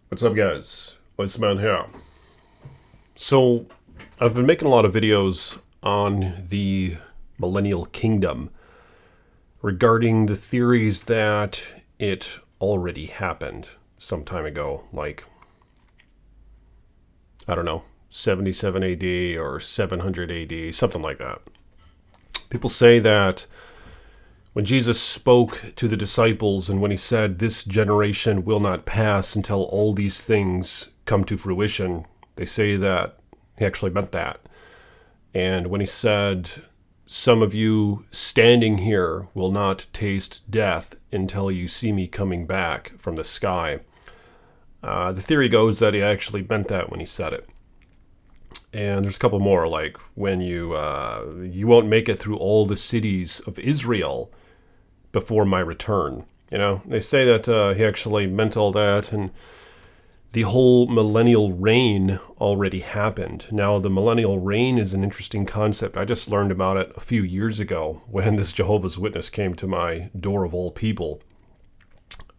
What's up, guys? Iceman here. So, I've been making a lot of videos on the Millennial Kingdom regarding the theories that it already happened some time ago, like, I don't know, 77 AD or 700 AD, something like that. People say that when Jesus spoke to the disciples and when he said, "This generation will not pass until all these things come to fruition," they say that he actually meant that. And when he said, "Some of you standing here will not taste death until you see me coming back from the sky," the theory goes that he actually meant that when he said it. And there's a couple more, like when you won't make it through all the cities of Israel before my return. They say that he actually meant all that, and the whole millennial reign already happened. Now, the millennial reign is an interesting concept. I just learned about it a few years ago when this Jehovah's Witness came to my door of all people.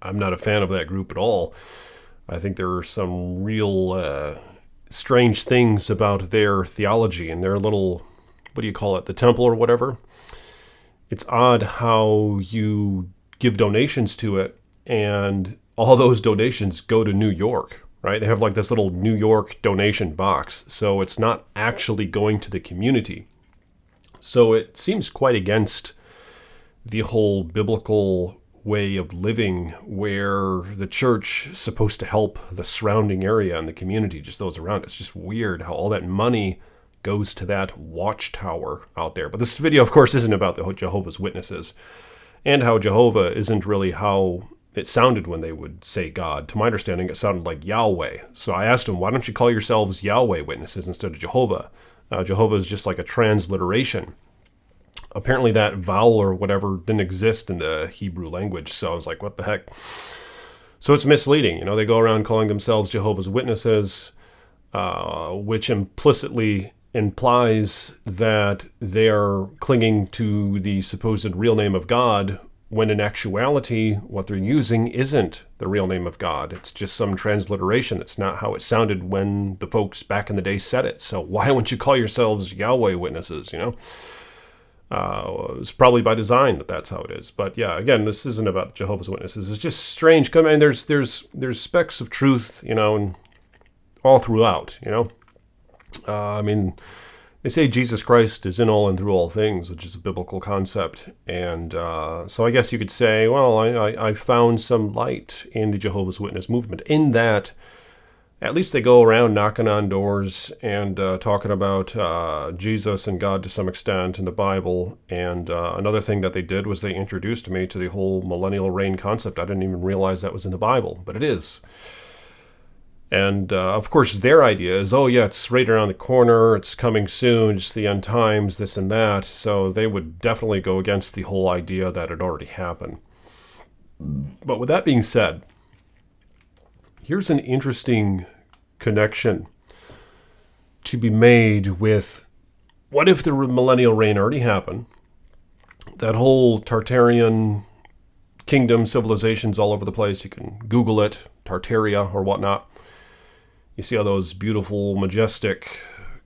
I'm not a fan of that group at all. I think there are some real strange things about their theology and their little, what do you call it, the temple or whatever. It's odd how you give donations to it and all those donations go to New York, right? They have like this little New York donation box. So it's not actually going to the community. So it seems quite against the whole biblical way of living where the church is supposed to help the surrounding area and the community, just those around. It's just weird how all that money goes to that watchtower out there. But this video, of course, isn't about the Jehovah's Witnesses and how Jehovah isn't really how it sounded when they would say God. To my understanding, it sounded like Yahweh. So I asked him, why don't you call yourselves Yahweh Witnesses instead of Jehovah? Jehovah is just like a transliteration. Apparently that vowel or whatever didn't exist in the Hebrew language. So I was like, what the heck? So it's misleading. They go around calling themselves Jehovah's Witnesses, which implicitly implies that they are clinging to the supposed real name of God, when in actuality, what they're using isn't the real name of God. It's just some transliteration. That's not how it sounded when the folks back in the day said it. So why wouldn't you call yourselves Yahweh Witnesses, It was probably by design that that's how it is. But yeah, again, this isn't about Jehovah's Witnesses. It's just strange. I mean, there's specks of truth, and all throughout, I mean, they say Jesus Christ is in all and through all things, which is a biblical concept. And so I guess you could say, well, I found some light in the Jehovah's Witness movement in that at least they go around knocking on doors and talking about Jesus and God to some extent in the Bible. And another thing that they did was they introduced me to the whole millennial reign concept. I didn't even realize that was in the Bible, but it is. And of course, their idea is, oh yeah, it's right around the corner, it's coming soon, just the end times, this and that. So they would definitely go against the whole idea that it already happened. But with that being said, here's an interesting connection to be made with what if the millennial reign already happened? That whole Tartarian kingdom, civilizations all over the place. You can Google it, Tartaria or whatnot. You see all those beautiful, majestic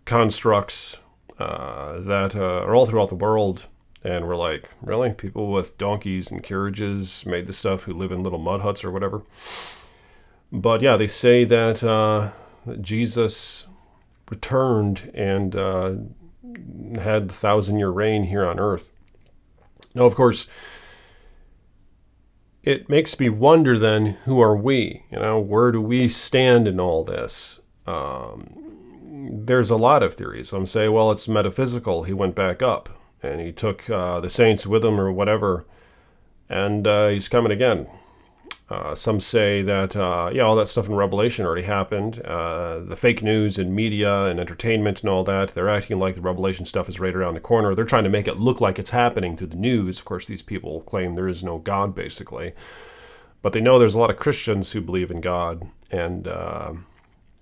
constructs that are all throughout the world. And we're like, really? People with donkeys and carriages made this stuff who live in little mud huts or whatever? But yeah, they say that Jesus returned and had the 1,000-year reign here on earth. Now, of course, it makes me wonder then, who are we? Where do we stand in all this? There's a lot of theories. Some say, well, it's metaphysical. He went back up and he took the saints with him or whatever, and he's coming again. Some say that, all that stuff in Revelation already happened. The fake news and media and entertainment and all that, they're acting like the Revelation stuff is right around the corner. They're trying to make it look like it's happening through the news. Of course, these people claim there is no God, basically. But they know there's a lot of Christians who believe in God and the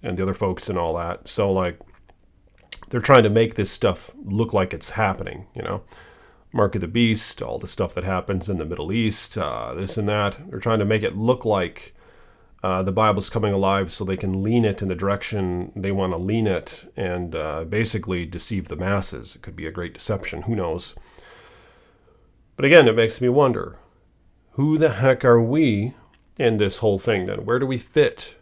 other folks and all that. So, like, they're trying to make this stuff look like it's happening, Mark of the Beast, all the stuff that happens in the Middle East, this and that. They're trying to make it look like the Bible's coming alive so they can lean it in the direction they want to lean it and basically deceive the masses. It could be a great deception. Who knows? But again, it makes me wonder, who the heck are we in this whole thing then? Where do we fit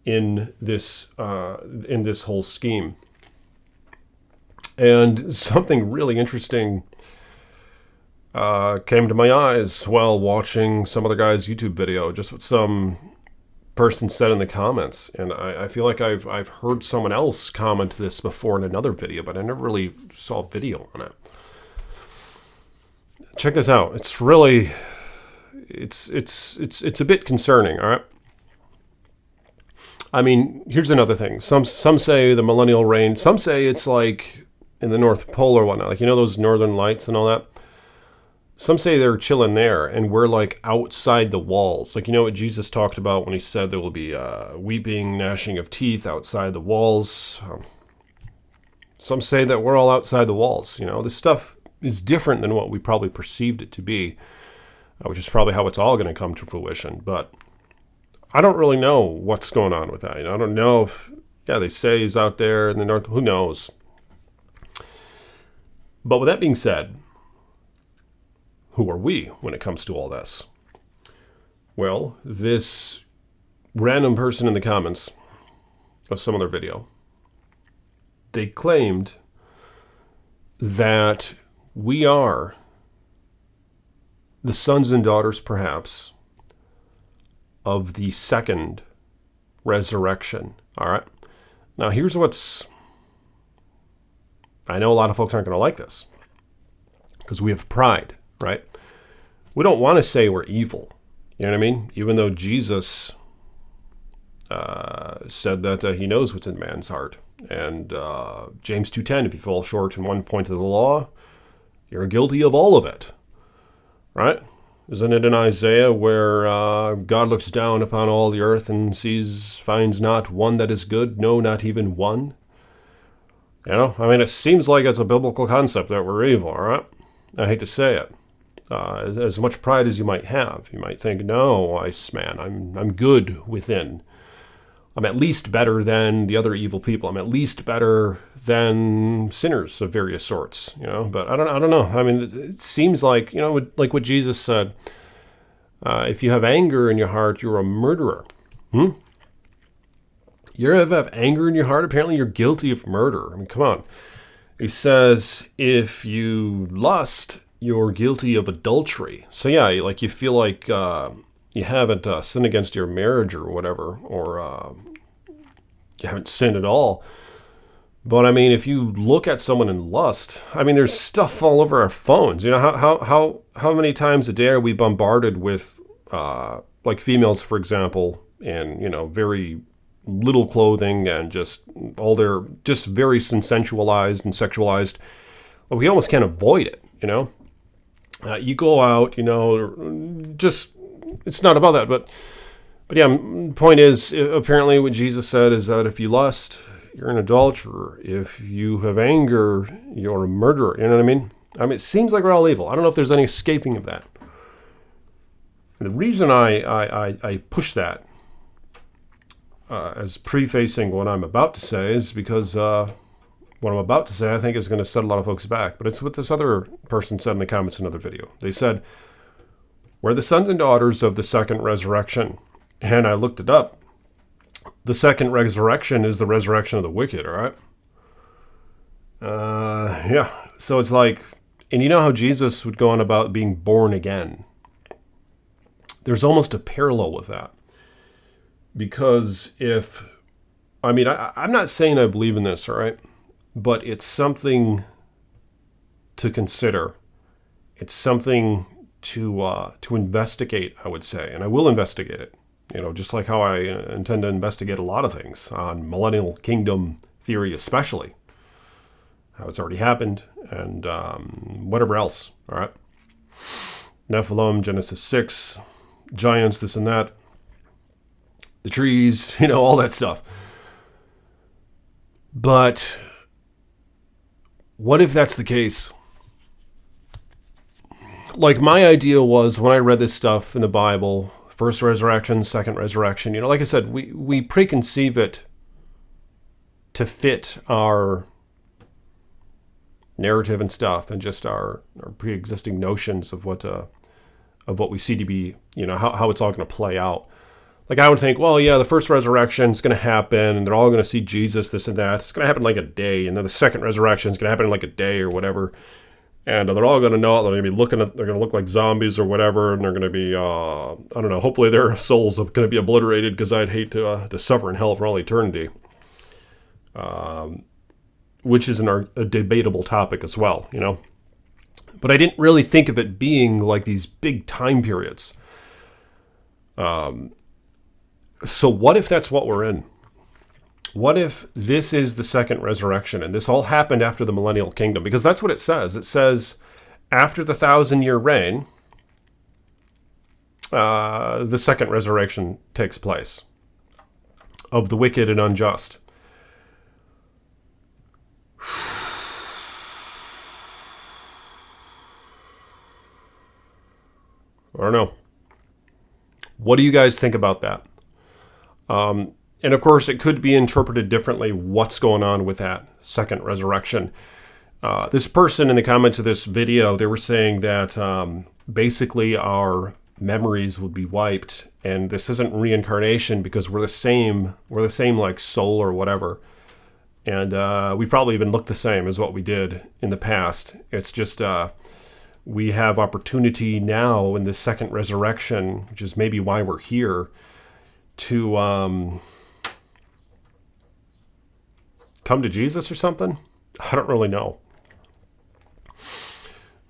in this whole scheme? And something really interesting came to my eyes while watching some other guy's YouTube video, just what some person said in the comments. And I feel like I've heard someone else comment this before in another video, but I never really saw a video on it. Check this out. It's really, it's a bit concerning, all right? I mean, here's another thing. Some say the millennial reign. Some say it's like in the North Pole or whatnot. Like, you know those northern lights and all that? Some say they're chilling there, and we're like outside the walls. Like, you know what Jesus talked about when he said there will be weeping, gnashing of teeth outside the walls? Some say that we're all outside the walls. You know, this stuff is different than what we probably perceived it to be, which is probably how it's all going to come to fruition. But I don't really know what's going on with that. You know, I don't know if, they say he's out there in the north. Who knows? But with that being said, who are we when it comes to all this? Well, this random person in the comments of some other video, they claimed that we are the sons and daughters, perhaps, of the second resurrection. All right. Now, here's what's... I know a lot of folks aren't going to like this because we have pride, right? We don't want to say we're evil. You know what I mean? Even though Jesus said that he knows what's in man's heart. And James 2:10, if you fall short in one point of the law, you're guilty of all of it, right? Isn't it in Isaiah where God looks down upon all the earth and finds not one that is good, no, not even one? You know, I mean, it seems like it's a biblical concept that we're evil, all right? I hate to say it. As much pride as you might have, you might think, no, Iceman, I'm good within. I'm at least better than the other evil people. I'm at least better than sinners of various sorts, you know. But I don't know. I mean, it seems like, you know, like what Jesus said. If you have anger in your heart, you're a murderer. You have anger in your heart? Apparently, you're guilty of murder. I mean, come on. He says, if you lust, you're guilty of adultery. So yeah, like you feel like you haven't sinned against your marriage or whatever, or you haven't sinned at all. But I mean, if you look at someone in lust, I mean, there's stuff all over our phones. You know, how many times a day are we bombarded with like females, for example, and, you know, very little clothing and just all their just very sensualized and sexualized. Well, we almost can't avoid it, you know. You go out, you know, just it's not about that, but yeah. Point is, apparently, what Jesus said is that if you lust, you're an adulterer. If you have anger, you're a murderer. You know what I mean? I mean, it seems like we're all evil. I don't know if there's any escaping of that. And the reason I push that as prefacing what I'm about to say is because what I'm about to say, I think, is going to set a lot of folks back. But it's what this other person said in the comments in another video. They said, we're the sons and daughters of the second resurrection. And I looked it up. The second resurrection is the resurrection of the wicked, all right? Yeah. So it's like, and you know how Jesus would go on about being born again? There's almost a parallel with that. Because I'm not saying I believe in this, all right? But it's something to consider. It's something to investigate, I would say. And I will investigate it. You know, just like how I intend to investigate a lot of things on millennial kingdom theory especially. How it's already happened and whatever else, all right? Nephilim, Genesis 6, giants, this and that. The trees, you know, all that stuff. But what if that's the case? Like, my idea was, when I read this stuff in the Bible First resurrection, second resurrection. Like I said, we preconceive it to fit our narrative and stuff, and just our pre-existing notions of what we see to be, how it's all going to play out. Like I would think, well, yeah, the first resurrection is going to happen, and they're all going to see Jesus, this and that. It's going to happen in like a day, and then the second resurrection is going to happen in like a day or whatever. And they're all going to know it. They're going to be they're going to look like zombies or whatever, and they're going to be, I don't know, hopefully their souls are going to be obliterated, because I'd hate to suffer in hell for all eternity. Which is a debatable topic as well, But I didn't really think of it being like these big time periods. So what if that's what we're in? What if this is the second resurrection, and this all happened after the millennial kingdom? Because that's what it says. It says, after the 1,000-year reign, the second resurrection takes place of the wicked and unjust. I don't know. What do you guys think about that? And of course, it could be interpreted differently, what's going on with that second resurrection. This person in the comments of this video, they were saying that basically our memories would be wiped, and this isn't reincarnation because we're the same like soul or whatever. And we probably even look the same as what we did in the past. It's just we have opportunity now in this second resurrection, which is maybe why we're here, to come to Jesus or something. I don't really know.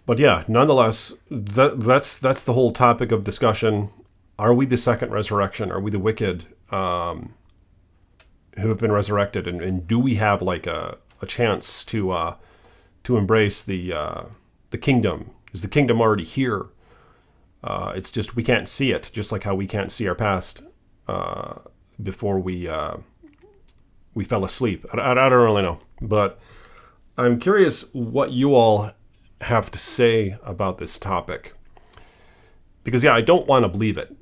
But yeah, nonetheless, that's the whole topic of discussion. Are we the second resurrection? Are we the wicked who have been resurrected? And do we have like a chance to embrace the kingdom? Is the kingdom already here? It's just we can't see it, just like how we can't see our past before we fell asleep. I don't really know, but I'm curious what you all have to say about this topic. Because yeah, I don't want to believe it,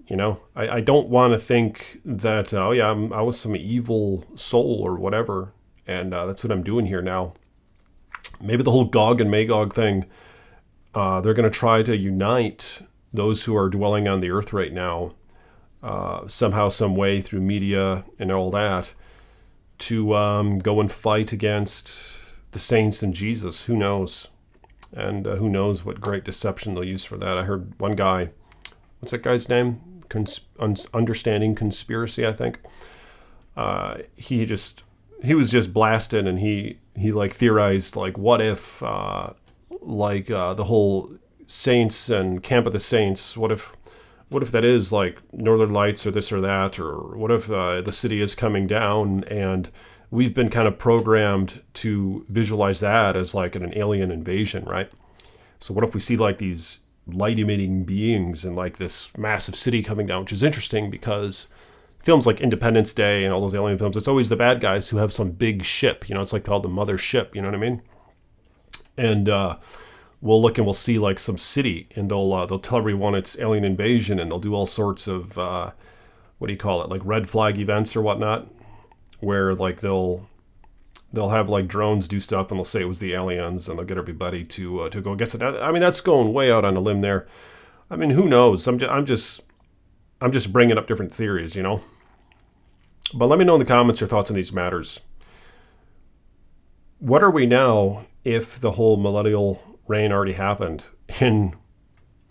I don't want to think that, oh yeah, I was some evil soul or whatever, and that's what I'm doing here now. Maybe the whole Gog and Magog thing, they're going to try to unite those who are dwelling on the earth right now, somehow, some way, through media and all that, to go and fight against the saints and Jesus. Who knows? And who knows what great deception they'll use for that. I heard one guy, what's that guy's name? Understanding Conspiracy, I think. He was just blasted, and he like theorized, like, what if the whole saints and Camp of the Saints, what if that is like Northern Lights or this or that, or what if the city is coming down, and we've been kind of programmed to visualize that as like an alien invasion, right? So what if we see like these light emitting beings and like this massive city coming down, which is interesting because films like Independence Day and all those alien films, it's always the bad guys who have some big ship, it's like called the mother ship, you know what I mean? And we'll look and we'll see like some city, and they'll tell everyone it's alien invasion, and they'll do all sorts of what do you call it, like red flag events or whatnot, where like they'll have like drones do stuff, and they'll say it was the aliens, and they'll get everybody to go against it. I mean, that's going way out on a limb there. I mean, who knows? I'm just bringing up different theories, But let me know in the comments your thoughts on these matters. What are we now if the whole millennial reign already happened? And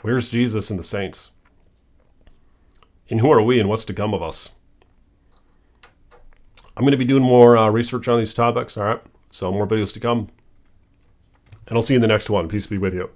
where's Jesus and the saints? And who are we, and what's to come of us? I'm going to be doing more research on these topics, all right? So more videos to come. And I'll see you in the next one. Peace be with you.